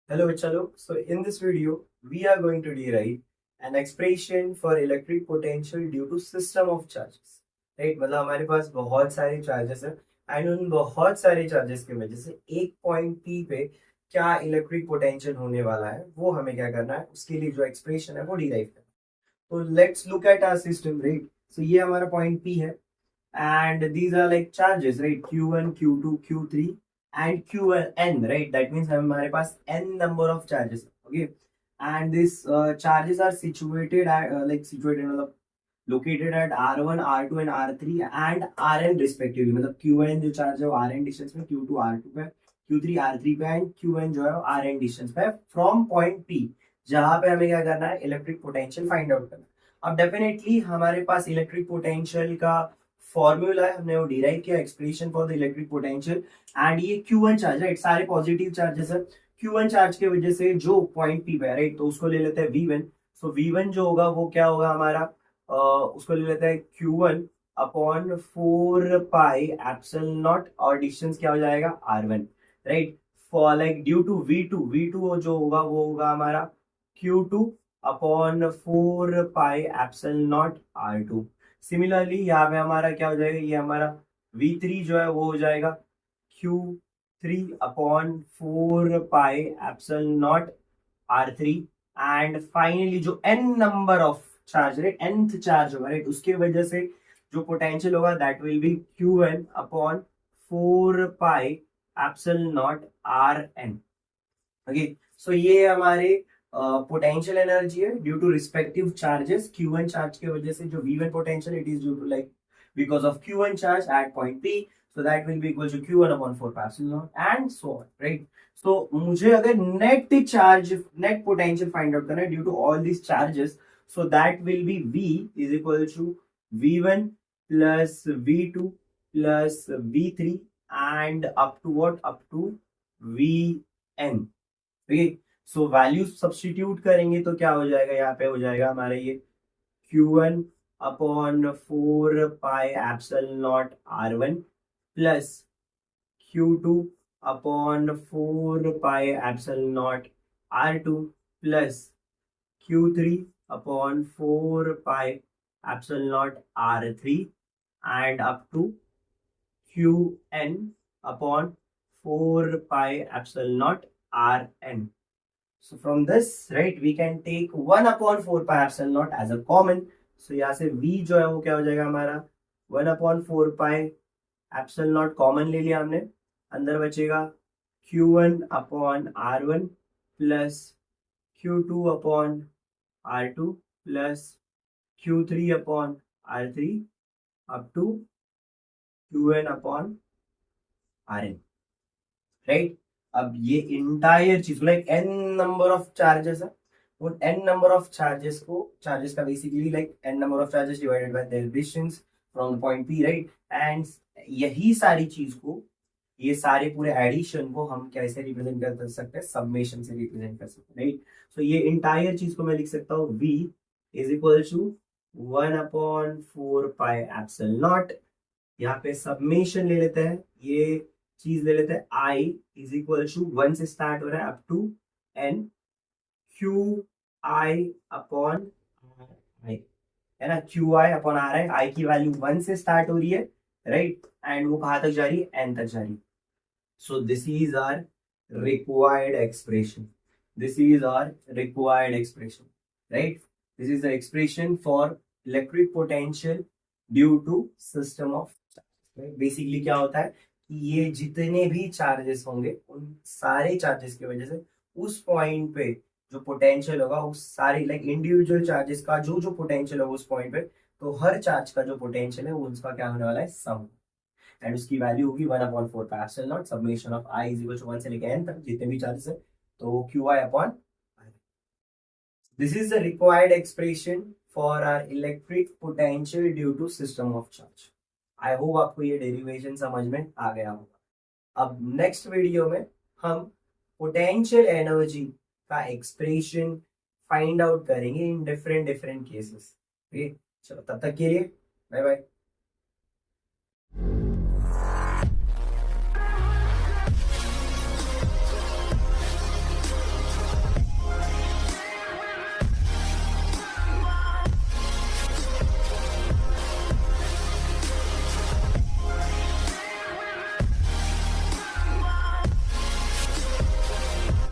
Hello Chalo. So in this video, we are going to derive an expression for electric potential due to system of charges. Right? मतलब हमारे पास बहुत सारे charges हैं and उन बहुत सारे चार्जेस की वजह से एक पॉइंट P पे क्या इलेक्ट्रिक पोटेंशियल होने वाला है वो हमें क्या करना है, उसके लिए जो एक्सप्रेशन है वो डिराइव करना है। तो let's look at our system, right. So ये हमारा पॉइंट P है and these are like charges, right? q1, q2, q3 and qn, right? That means हमारे पास n number of charges, okay? And these charges are situated at मतलब located at r1, r2 and r3 and rn respectively। मतलब qn जो charge है वो rn distance पे, q2 r2 पे, q3 r3 पे and qn जो है वो rn डिस्टेंस पे फ्रॉम पॉइंट p, जहां पे हमें क्या करना है, इलेक्ट्रिक पोटेंशियल फाइंड आउट करना है। अब डेफिनेटली हमारे पास इलेक्ट्रिक पोटेंशियल का फॉर्मूला है, हमने वो डिराइव किया, expression for the electric potential. And ये Q1 चार्ज है, सारे पॉजिटिव चार्जेस है। Q1 चार्ज की वजह से जो पॉइंट P पे है, राइट, तो उसको ले लेते हैं V1। सो V1 जो होगा वो क्या होगा हमारा, उसको ले लेते हैं Q1 upon 4 pi epsilon naught और डिस्टेंस क्या हो जाएगा R1, right. For like due to V2 जो होगा वो होगा हमारा Q2 upon 4 pi epsilon naught R2। Similarly यहाँ पे हमारा क्या हो जाएगा, ये हमारा V3 जो है वो हो जाएगा Q3 upon 4 pi epsilon not R3। And finally जो n number of charge, right, nth charge होगा, राइट, उसके वजह से जो पोटेंशियल होगा that will be Qn upon 4 pi epsilon not Rn। Okay, so ये हमारे पोटेंशियल एनर्जी है due to respective charges. Q1 charge की वजह से जो V1 potential, it is due to like because of Q1 charge at point P, so that will be equal to Q1 upon 4 pi epsilon naught and so on, right? So मुझे अगर net charge, net potential find out करना है due to all these charges, so that will be V is equal to V1 plus V2 plus V3 and up to what, up to Vn। ठीक, so value substitute करेंगे तो क्या हो जाएगा, यहाँ पे हो जाएगा हमारा ये Q1 upon 4 pi epsilon naught R1 plus Q2 upon 4 pi epsilon naught R2 plus Q3 upon 4 pi epsilon not R3 and up to Qn upon 4 pi epsilon not Rn। So from this, right, we can take 1 upon 4 pi epsilon naught as a common. So यहाँ से v जो है वो क्या हो जाएगा हमारा 1 upon 4 pi epsilon naught common ले लिया हमने, अंदर बचेगा Q1 upon R1 plus Q2 upon R2 plus Q3 upon R3 up to Qn upon Rn, right. अब ये इंटायर चीज like n number of charges है, वो n नंबर ऑफ चार्जेस को, चार्जेस का basically like n number of charges divided by their distance from point P, right. And यही सारी चीज को, ये सारे पूरे एडिशन को हम कैसे रिप्रेजेंट कर सकते हैं, सबमेशन से रिप्रेजेंट कर सकते हैं, राइट। सो ये इंटायर चीज को मैं लिख सकता हूँ V is equal to 1 upon 4 pi epsilon naught, यहाँ पे सबमेशन ले लेते हैं, ये चीज ले लेते हैं I इज इक्वल टू 1 से स्टार्ट हो रहा है up to n Q I upon I, है ना, क्यू आई अपॉन आर है। आई की वैल्यू 1 से स्टार्ट हो रही है, राइट, एंड वो कहां तक जा रही है, n तक जा रही है। So this is our required expression, this is our required expression, right. This is the expression for electric potential due to system of, basically क्या होता है कि ये जितने भी चार्जेस होंगे उन सारे चार्जेस की वजह से उस पॉइंट पे जो पोटेंशियल होगा, उस सारे लाइक इंडिविजुअल चार्जेस का जो जो पोटेंशियल होगा उस पॉइंट पे, तो हर चार्ज का जो पोटेंशियल है वो उसका क्या होने वाला है, सम, एंड उसकी वैल्यू होगी 1 upon 4 pi epsilon naught summation of I is equal to 1 से लेकर n तक जितने भी चार्जेस है, तो Q I upon. This is the required expression for our electric potential due to system of charge. I hope आपको ये derivation समझ में आ गया होगा। अब नेक्स्ट वीडियो में हम पोटेंशियल एनर्जी का एक्सप्रेशन फाइंड आउट करेंगे इन डिफरेंट डिफरेंट केसेस। चलो तब तक के लिए बाय बाय।